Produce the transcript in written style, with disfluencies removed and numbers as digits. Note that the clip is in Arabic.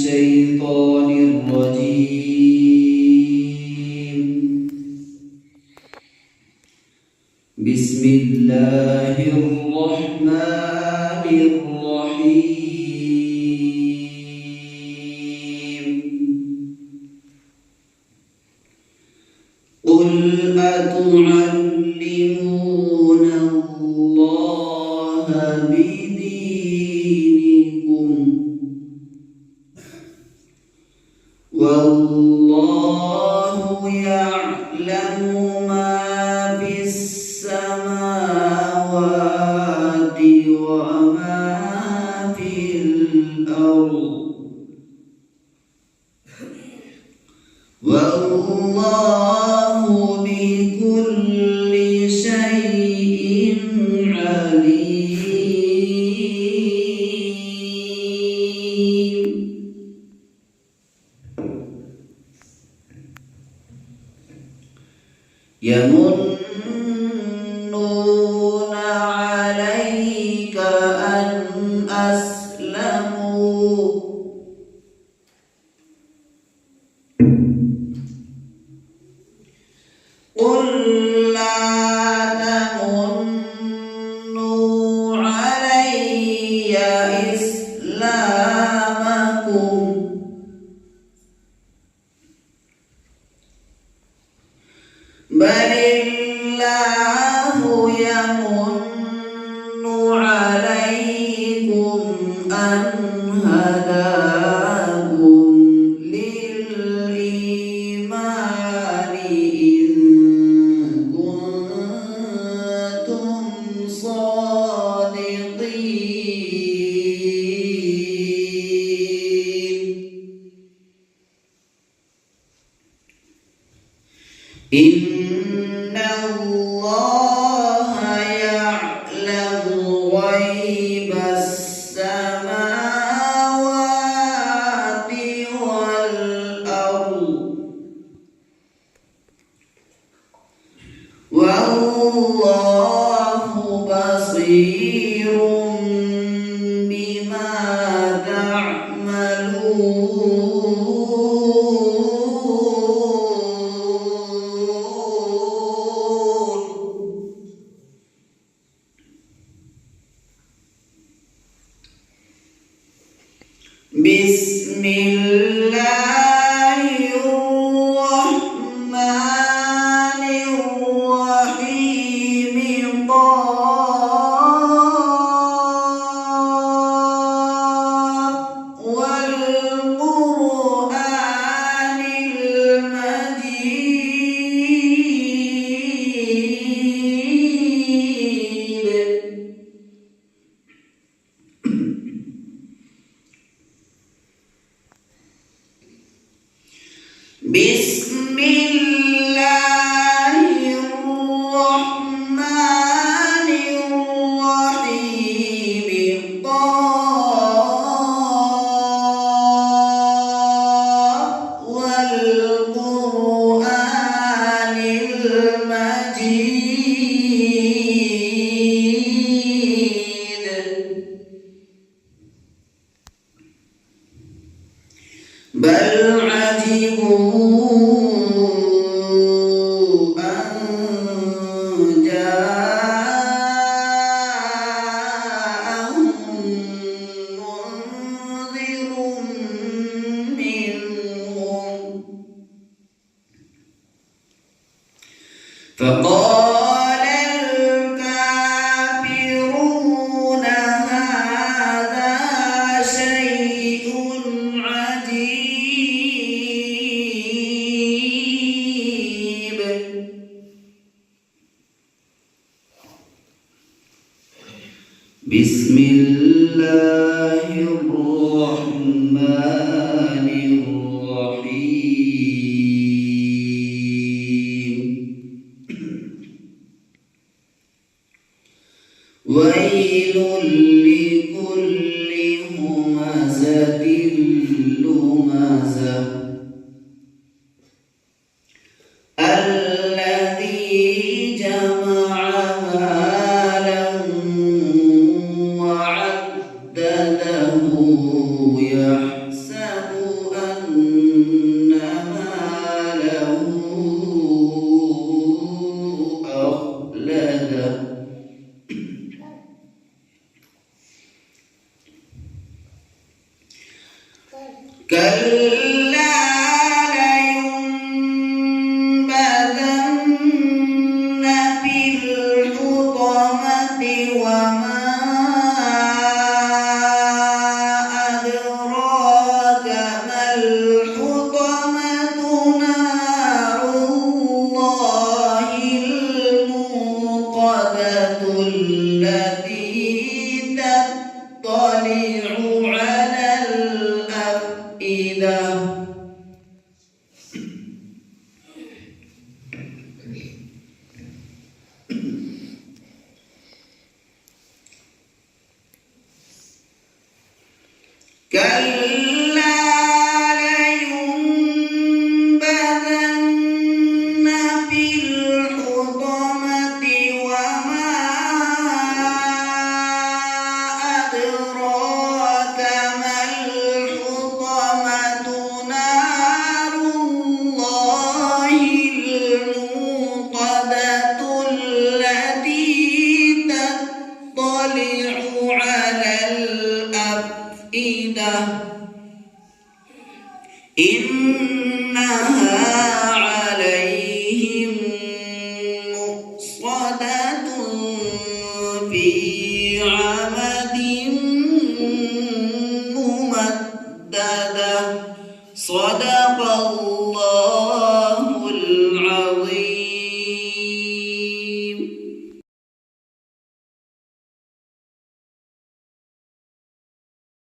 الشيطان الرجيم. بسم الله الرحمن الرحيم. قل أتعلمون الله بدينكم والله يعلم ما في السماوات وما في الأرض والله بكل شيء عليم. يمنون عليك أن أسلموا قل لا تمنوا علي إسلامكم بل الله يمن عليكم أن هداكم للإيمان إن كنتم صادقين. إن الله يعلم غيب السماوات والأرض والله بصير بما تعملون. بسم الله الرحمن الرحيم. قاف والقرآن المجيد. بسم الله الرحمن الرحيم. قاف والقرآن المجيد. بل عجبوا أن جاءهم منذر منهم فقال الكافرون هذا شيء عجيب. بسم الله الرحمن الرحيم. كلا لينبذن في الحطمة وما أدراك ما الحطمة نار الله الموقدة التي تطلع على الأفئدة كلا لينبذن في الحطمة وما أدراك ما الحطمة نار الله الموقدة التي تطلع على الأفئدة إنها عليهم مؤصدة في عمد ممددة. صدق